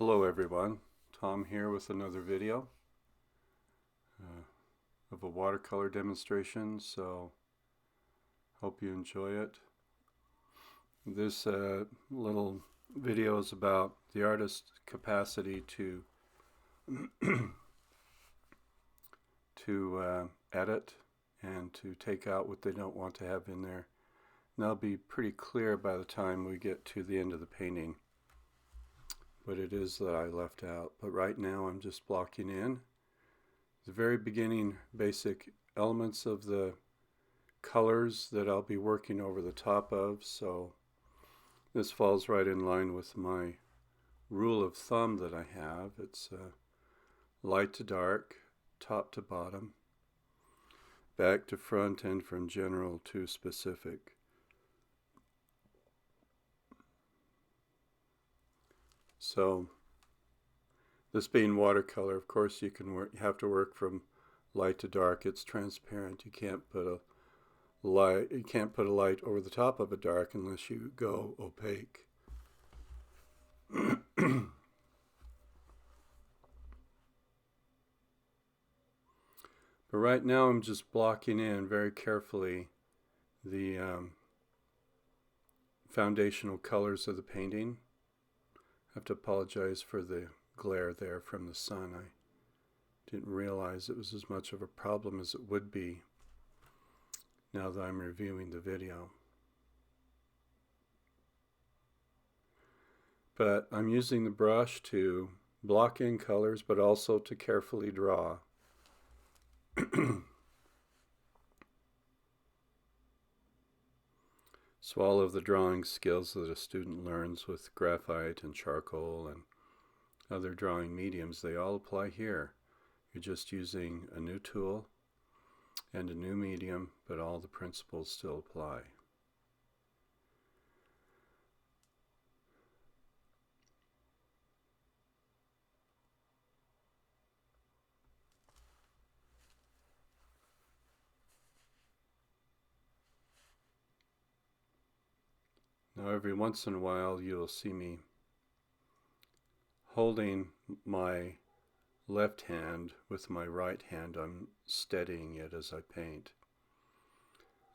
Hello everyone, Tom here with another video uh, of a watercolor demonstration, so hope you enjoy it. This little video is about the artist's capacity to edit and to take out what they don't want to have in there. And that'll be pretty clear by the time we get to the end of the painting what it is that I left out. But right now I'm just blocking in the very beginning basic elements of the colors that I'll be working over the top of. So this falls right in line with my rule of thumb that I have. It's light to dark, top to bottom, back to front, and from general to specific. So this being watercolor, of course, you have to work from light to dark. It's transparent. You can't put a light over the top of a dark unless you go opaque. But right now I'm just blocking in very carefully the foundational colors of the painting. I have to apologize for the glare there from the sun. I didn't realize it was as much of a problem as it would be now that I'm reviewing the video. But I'm using the brush to block in colors, but also to carefully draw. So all of the drawing skills that a student learns with graphite and charcoal and other drawing mediums, they all apply here. You're just using a new tool and a new medium, but all the principles still apply. Now every once in a while you'll see me holding my left hand with my right hand. I'm steadying it as I paint.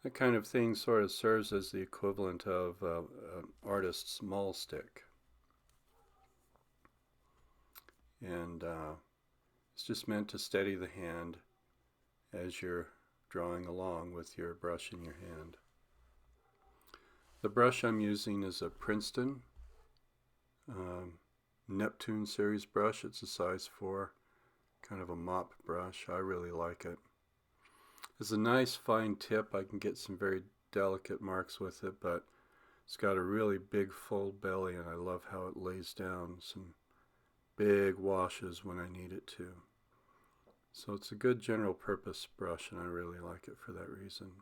That kind of thing sort of serves as the equivalent of an artist's maul stick. And it's just meant to steady the hand as you're drawing along with your brush in your hand. The brush I'm using is a Princeton Neptune series brush. It's a size 4, kind of a mop brush. I really like it. It's a nice fine tip. I can get some very delicate marks with it, but it's got a really big full belly, and I love how it lays down some big washes when I need it to. So it's a good general purpose brush, and I really like it for that reason.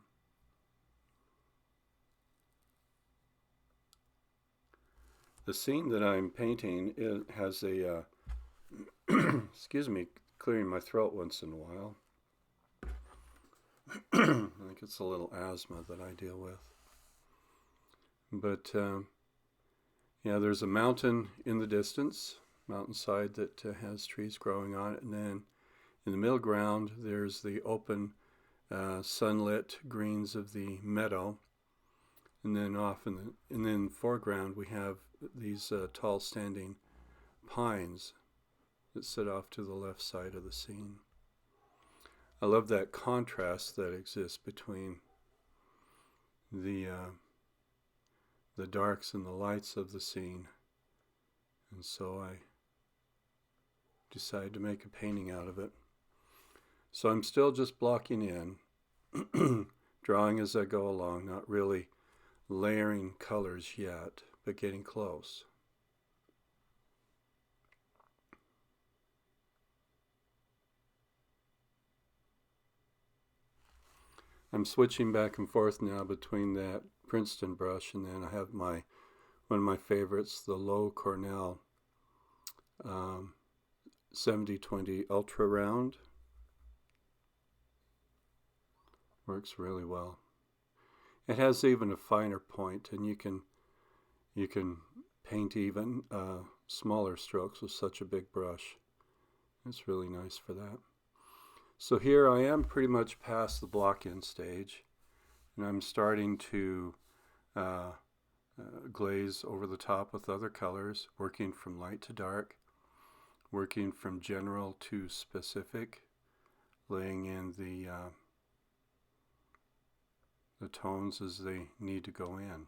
The scene that I'm painting, it has a, excuse me, clearing my throat once in a while. I think it's a little asthma that I deal with. But yeah, there's a mountain in the distance, mountainside that has trees growing on it, and then in the middle ground there's the open sunlit greens of the meadow. And then in the foreground we have these tall standing pines that sit off to the left side of the scene. I love that contrast that exists between the darks and the lights of the scene. And so I decided to make a painting out of it. So I'm still just blocking in, drawing as I go along, not really layering colors yet, but getting close. I'm switching back and forth now between that Princeton brush and then I have one of my favorites, the Low Cornell 7020 Ultra Round. Works really well. It has even a finer point, and you can paint even smaller strokes with such a big brush. It's really nice for that. So here I am pretty much past the block-in stage, and I'm starting to glaze over the top with other colors, working from light to dark, working from general to specific, laying in the tones as they need to go in.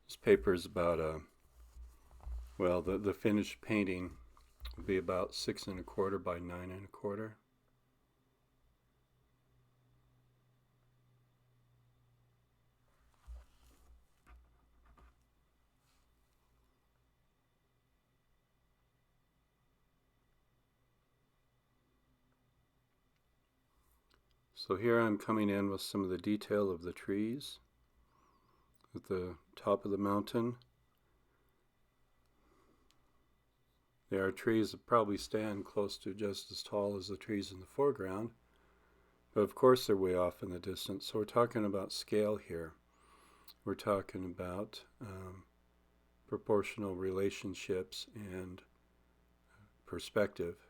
This paper is about well, the finished painting will be about 6 1/4 by 9 1/4. So here I'm coming in with some of the detail of the trees at the top of the mountain. There are trees that probably stand close to just as tall as the trees in the foreground, but of course they're way off in the distance. So we're talking about scale here. We're talking about proportional relationships and perspective.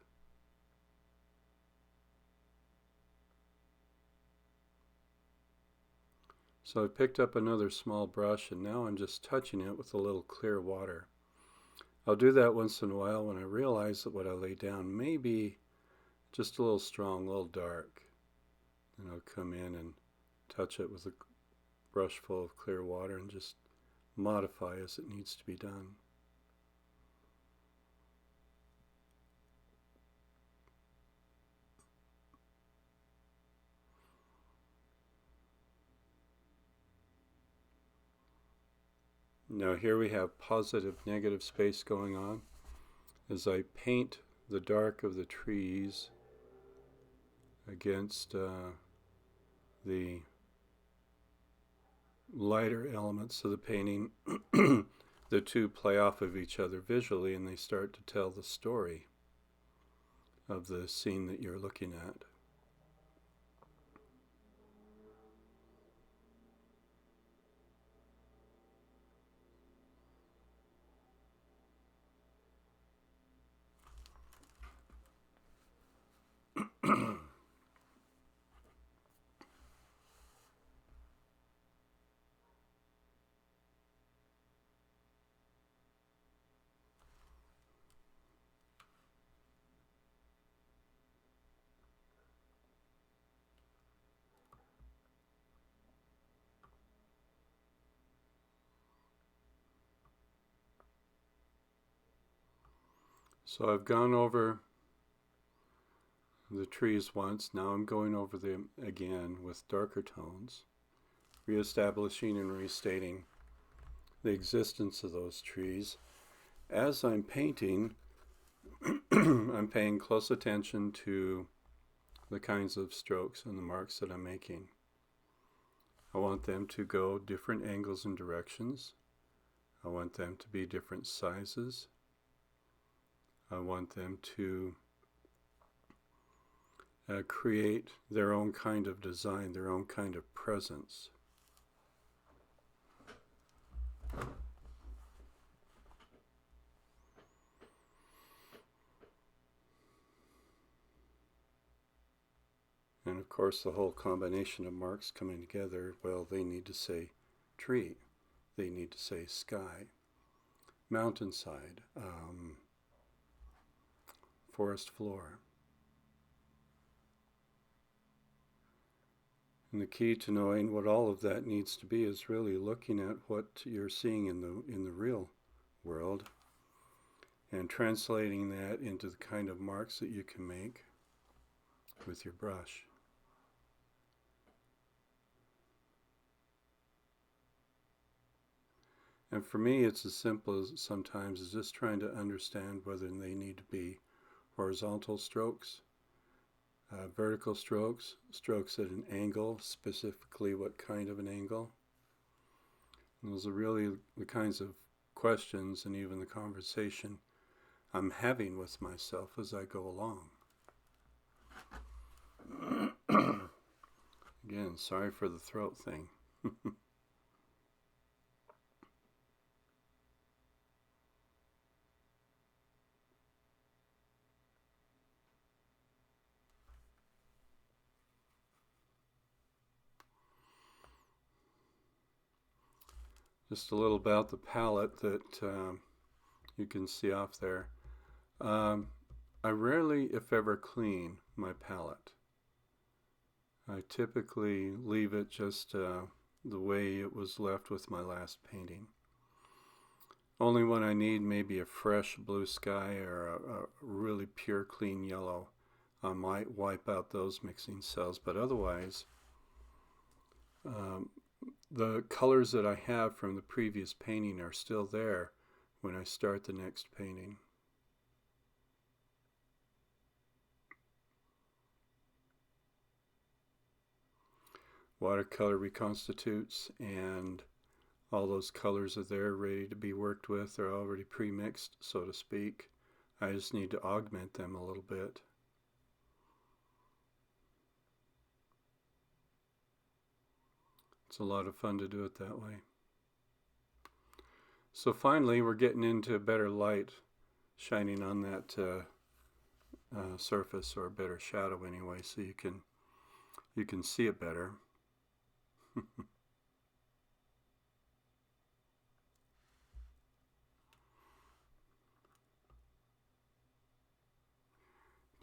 So I picked up another small brush, and now I'm just touching it with a little clear water. I'll do that once in a while when I realize that what I lay down may be just a little strong, a little dark. And I'll come in and touch it with a brush full of clear water and just modify as it needs to be done. Now here we have positive negative space going on. As I paint the dark of the trees against the lighter elements of the painting, the two play off of each other visually, and they start to tell the story of the scene that you're looking at. So I've gone over the trees once, now I'm going over them again with darker tones, reestablishing and restating the existence of those trees. As I'm painting, I'm paying close attention to the kinds of strokes and the marks that I'm making. I want them to go different angles and directions. I want them to be different sizes. I want them to create their own kind of design, their own kind of presence. And of course the whole combination of marks coming together, well, they need to say tree, they need to say sky, mountainside, forest floor. And the key to knowing what all of that needs to be is really looking at what you're seeing in the real world and translating that into the kind of marks that you can make with your brush. And for me, it's as simple as sometimes as just trying to understand whether they need to be horizontal strokes, vertical strokes, strokes at an angle, specifically what kind of an angle. And those are really the kinds of questions and even the conversation I'm having with myself as I go along. Again, sorry for the throat thing. Just a little about the palette that you can see off there. I rarely, if ever, clean my palette. I typically leave it just the way it was left with my last painting. Only when I need maybe a fresh blue sky or a really pure clean yellow, I might wipe out those mixing cells, but otherwise the colors that I have from the previous painting are still there when I start the next painting. Watercolor reconstitutes, and all those colors are there ready to be worked with. They're already pre-mixed, so to speak. I just need to augment them a little bit. It's a lot of fun to do it that way. So finally, we're getting into better light shining on that surface, or a better shadow anyway, so you can see it better.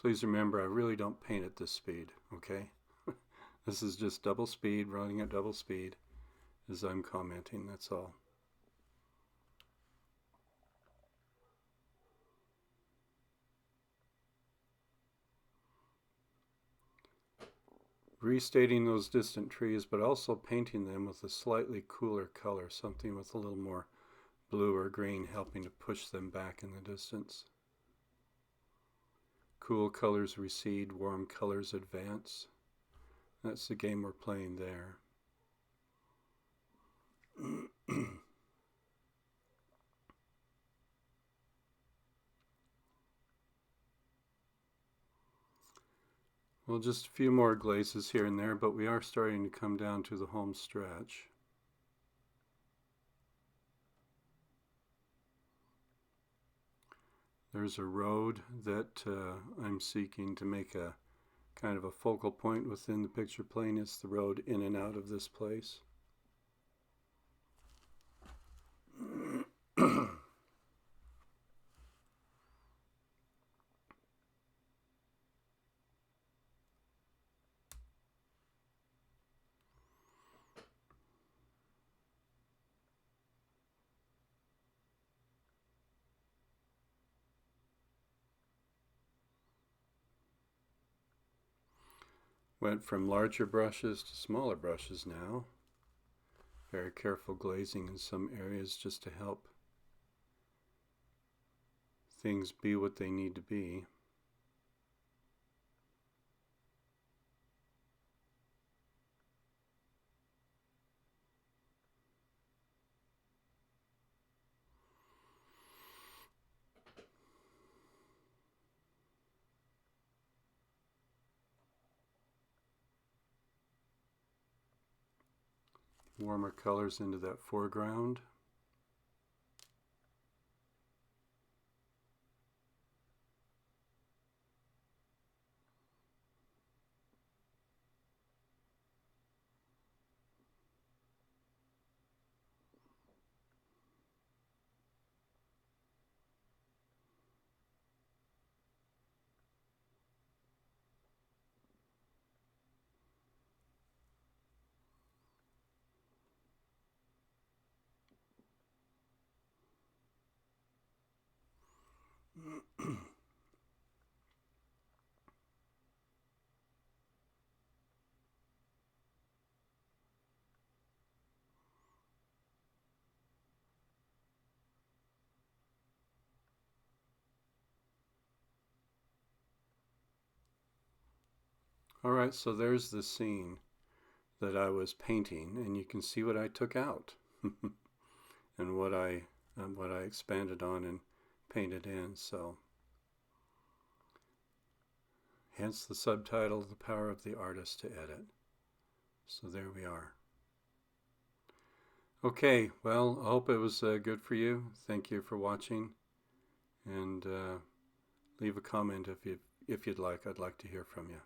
Please remember, I really don't paint at this speed, okay? This is just double speed, running at double speed as I'm commenting, that's all. Restating those distant trees, but also painting them with a slightly cooler color, something with a little more blue or green, helping to push them back in the distance. Cool colors recede, warm colors advance. That's the game we're playing there. Well, just a few more glazes here and there, but we are starting to come down to the home stretch. There's a road that I'm seeking to make a kind of a focal point within the picture plane. It's the road in and out of this place. Went from larger brushes to smaller brushes now. Very careful glazing in some areas just to help things be what they need to be. Warmer colors into that foreground. Alright, so there's the scene that I was painting, and you can see what I took out and what I expanded on and painted in. So hence the subtitle, The Power of the Artist to Edit. So there we are. Okay, well, I hope it was good for you. Thank you for watching, and leave a comment if you'd like. I'd like to hear from you.